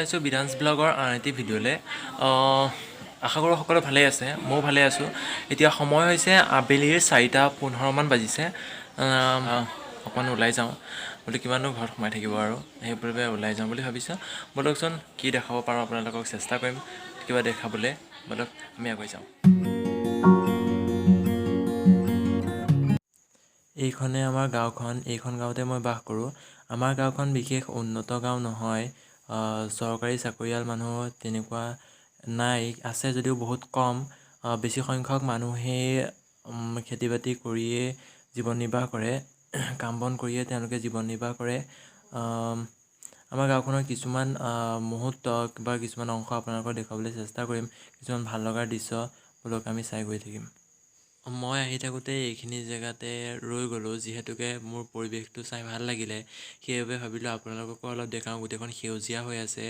ওলাইছোঁ বিধানছ ব্লগৰ আন এটি ভিডিঅ'লৈ। আশা কৰোঁ সকলো ভালেই আছে, ময়ো ভালে আছোঁ। এতিয়া সময় হৈছে আবেলিৰ 4:15 বাজিছে। অকণমান ওলাই যাওঁ বোলো, কিমানো ঘৰত সোমাই থাকিব আৰু, সেইবাবে ওলাই যাওঁ বুলি ভাবিছোঁ। ব'লকচোন কি দেখাব পাৰোঁ আপোনালোকক চেষ্টা কৰিম কিবা দেখাবলৈ। ব'লক আমি আগুৱাই যাওঁ। এইখনে আমাৰ গাঁওখন, এইখন গাঁৱতে মই বাস কৰোঁ। আমাৰ গাঁওখন বিশেষ উন্নত গাঁও নহয়। চৰকাৰী চাকৰিয়াল মানুহ তেনেকুৱা নাই, আছে যদিও বহুত কম। বেছি সংখ্যক মানুহেই খেতি বাতি কৰিয়ে জীৱন নিৰ্বাহ কৰে, কাম বন কৰিয়ে তেওঁলোকে জীৱন নিৰ্বাহ কৰে। আমাৰ গাঁওখনৰ কিছুমান মুহূৰ্ত বা কিছুমান অংশ আপোনালোকক দেখুৱাবলৈ চেষ্টা কৰিম। কিছুমান ভাল লগাৰ দৃশ্য বোলক আমি চাই গৈ থাকিম। মই আহি থাকোঁতে এইখিনি জেগাতে ৰৈ গ'লোঁ, যিহেতুকে মোৰ পৰিৱেশটো চাই ভাল লাগিলে। সেইবাবে ভাবিলোঁ আপোনালোককো অলপ দেখাওঁ। গোটেইখন সেউজীয়া হৈ আছে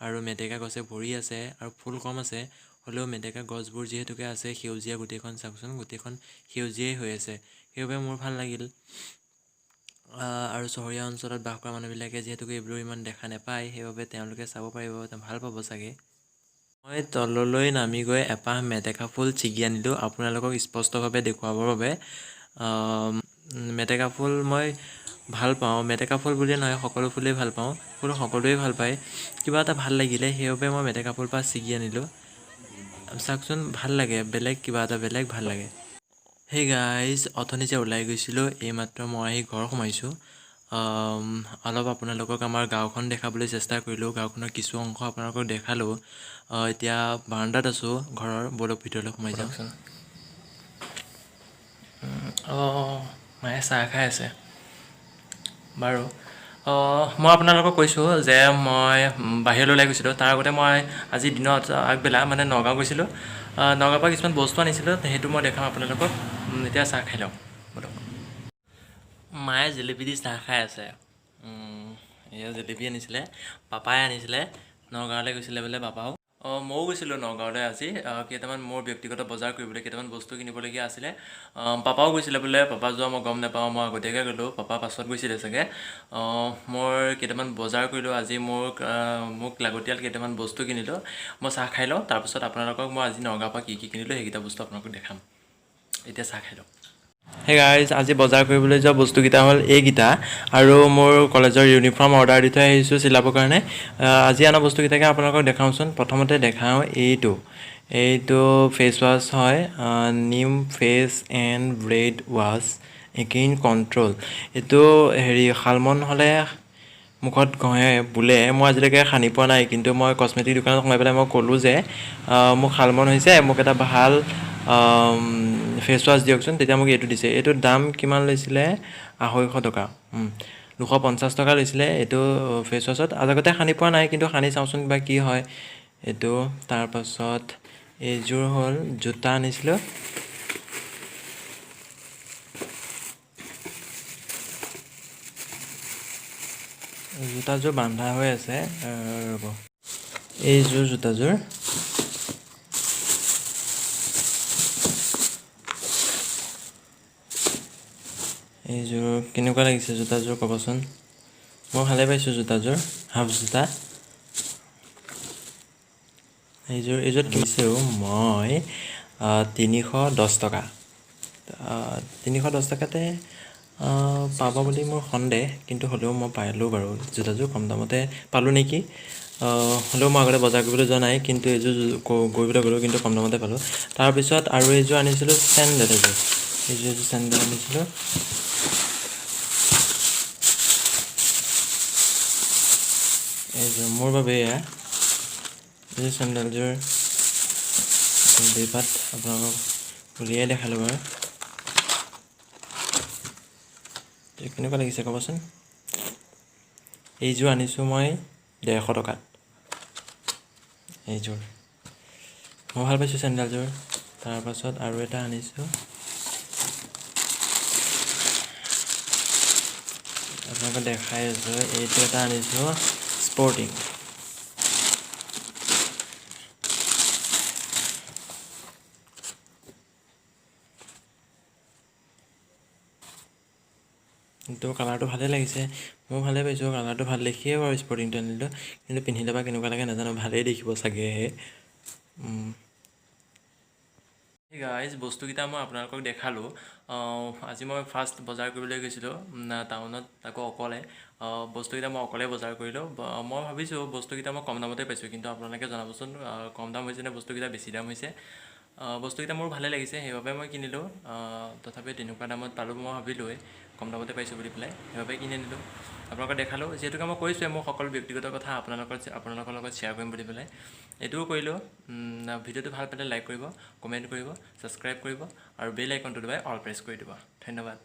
আৰু মেটেকা গছে ভৰি আছে আৰু ফুল কম আছে, হ'লেও মেটেকা গছবোৰ যিহেতুকে আছে সেউজীয়া, গোটেইখন চাওকচোন, গোটেইখন সেউজীয়াই হৈ আছে। সেইবাবে মোৰ ভাল লাগিল। আৰু চহৰীয়া অঞ্চলত বাস কৰা মানুহবিলাকে যিহেতুকে এইবোৰ ইমান দেখা নাপায়, সেইবাবে তেওঁলোকে চাব পাৰিব, ভাল পাব চাগে। মই তললৈ নামি গৈ এপাহ মেটেকা ফুল ছিগি আনিলোঁ আপোনালোকক স্পষ্টভাৱে দেখুৱাবৰ বাবে। মেটেকা ফুল মই ভাল পাওঁ, মেটেকা ফুল বুলিয়ে নহয়, সকলো ফুলেই ভাল পাওঁ। ফুল সকলোৱেই ভাল পায়, কিবা এটা ভাল লাগিলে সেইবাবে মই মেটেকা ফুলপাহ ছিগি আনিলোঁ। চাওকচোন, ভাল লাগে, বেলেগ কিবা এটা বেলেগ ভাল লাগে। সেই গাইজ, অথনি যে ওলাই গৈছিলোঁ, এইমাত্ৰ মই আহি ঘৰ সোমাইছোঁ। অলপ আপোনালোকক আমাৰ গাঁওখন দেখাবলৈ চেষ্টা কৰিলোঁ, গাঁওখনৰ কিছু অংশ আপোনালোকক দেখালোঁ। এতিয়া বাৰাণ্ডাত আছোঁ ঘৰৰ, ব'লক ভিতৰলৈ সোমাই যাওকচোন। মায়ে চাহ খাই আছে বাৰু। মই আপোনালোকক কৈছোঁ যে মই বাহিৰলৈ ওলাই গৈছিলোঁ। তাৰ আগতে মই আজি দিনত আগবেলা মানে নগাঁও গৈছিলোঁ। নগাঁৱৰ পৰা কিছুমান বস্তু আনিছিলোঁ, সেইটো মই দেখাম আপোনালোকক। এতিয়া চাহ খাই লওঁ ব'লক। মায়ে জেলেপি দি চাহ খাই আছে। এয়া জেলেপি আনিছিলে, পাপাই আনিছিলে, নগাঁৱলৈ গৈছিলে বোলে পাপাও। ময়ো গৈছিলোঁ নগাঁৱলৈ আজি, কেইটামান মোৰ ব্যক্তিগত বজাৰ কৰিবলৈ, কেইটামান বস্তু কিনিবলগীয়া আছিলে। পাপাও গৈছিলে বোলে, পাপা যোৱা মই গম নাপাওঁ, মই আগতীয়াকৈ গ'লোঁ, পাপা পাছত গৈছিলে চাগে। মোৰ কেইটামান বজাৰ কৰিলোঁ আজি, মোক লাগতিয়াল কেইটামান বস্তু কিনিলোঁ। মই চাহ খাই লওঁ, তাৰপিছত আপোনালোকক মই আজি নগাঁৱৰ পৰা কি কি কিনিলোঁ সেইকেইটা বস্তু আপোনালোকক দেখাম। এতিয়া চাহ খাই লওঁ। সেই গাইজ, আজি বজাৰ কৰিবলৈ যোৱা বস্তুকেইটা হ'ল এইকেইটা, আৰু মোৰ কলেজৰ ইউনিফৰ্ম অৰ্ডাৰ দি থৈ আহিছোঁ চিলাবৰ কাৰণে। আজি অনা বস্তুকেইটাকে আপোনালোকক দেখাওঁচোন। প্ৰথমতে দেখাওঁ এইটো ফেচ ৱাছ হয়, নিম face and bread wash again control. এইটো শালমন হ'লে মুখত ঘঁহে বোলে, মই আজিলৈকে সানি পোৱা নাই, কিন্তু মই কচমেটিক দোকানত সোমাই পেলাই মই ক'লোঁ যে মোক শালমন হৈছে, মোক এটা ভাল ফেচ ৱাছ দিয়কচোন। তেতিয়া মোক এইটো দিছে। এইটোৰ দাম কিমান লৈছিলে? 250 টকা। 250 টকা লৈছিলে এইটো ফেচ ৱাছত। আগতে সানি পোৱা নাই, কিন্তু সানি চাওঁচোন বা কি হয় এইটো। তাৰপাছত এইযোৰ হ'ল জোতা আনিছিলোঁ। জোতাযোৰ বান্ধা হৈ আছে, ৰ'ব। এইযোৰ জোতাযোৰ কেনেকুৱা লাগিছে জোতাযোৰ ক'বচোন। মই ভালে পাইছোঁ জোতাযোৰ, হাফ জোতা। এইযোৰত কিনিছোঁ মই 310 টকা। 310 টকাতে পাব বুলি মোৰ সন্দেহ, কিন্তু হ'লেও মই পালোঁ বাৰু জোতাযোৰ, কম দামতে পালোঁ নেকি। হ'লেও মই আগতে বজাৰ কৰিবলৈ যোৱা নাই, কিন্তু এইযোৰ কৰিবলৈ গ'লোঁ, কিন্তু কম দামতে পালোঁ। তাৰপিছত আৰু এইযোৰ আনিছিলোঁ চেণ্ডেল, এইযোৰ চেণ্ডেল আনিছিলোঁ। এইযোৰ মোৰ বাবে এইযোৰ চেণ্ডেলযোৰ দুইপাত আপোনালোকক উলিয়াই দেখালোঁ বাৰু। কেনেকুৱা লাগিছে ক'বচোন। এইযোৰ আনিছোঁ মই 150 টকাত। এইযোৰ মই ভাল পাইছোঁ চেণ্ডেলযোৰ। তাৰপাছত আৰু এটা আনিছোঁ, আপোনালোকক দেখাই আছোঁ। এইটো এটা আনিছোঁ স্পৰ্টিং। কিন্তু কালাৰটো ভালেই লাগিছে, মই ভালেই পাইছোঁ, কালাৰটো ভাল দেখিয়ে বাৰু স্পৰ্টিংটো আনিলোঁ, কিন্তু পিন্ধিলে বা কেনেকুৱা লাগে নাজানো, ভালেই দেখিব চাগেহে। গাইজ বস্তুকেইটা মই আপোনালোকক দেখালোঁ। আজি মই ফাৰ্ষ্ট বজাৰ কৰিবলৈ গৈছিলোঁ টাউনত, আকৌ অকলে। বস্তুকেইটা মই অকলে বজাৰ কৰিলোঁ। মই ভাবিছোঁ বস্তুকেইটা মই কম দামতে পাইছোঁ, কিন্তু আপোনালোকে জনাবচোন কম দাম হৈছে নে বস্তুকেইটা বেছি দাম হৈছে। বস্তুকেইটা মোৰ ভালেই লাগিছে, সেইবাবে মই কিনিলোঁ। তথাপি তেনেকুৱা দামত পালোঁ মই ভাবিলোঁৱেই, কম দামতে পাইছোঁ বুলি পেলাই, সেইবাবে কিনি আনিলোঁ। আপোনালোকক দেখালোঁ, যিহেতুকে মই কৈছোঁৱে মোৰ সকলো ব্যক্তিগত কথা আপোনালোকৰ লগত শ্বেয়াৰ কৰিম বুলি পেলাই, এইটোও কৰিলোঁ। ভিডিঅ'টো ভাল পালে লাইক কৰিব, কমেণ্ট কৰিব, ছাবস্ক্ৰাইব কৰিব আৰু বেল আইকনটো দবাই অল প্ৰেছ কৰি দিব। ধন্যবাদ।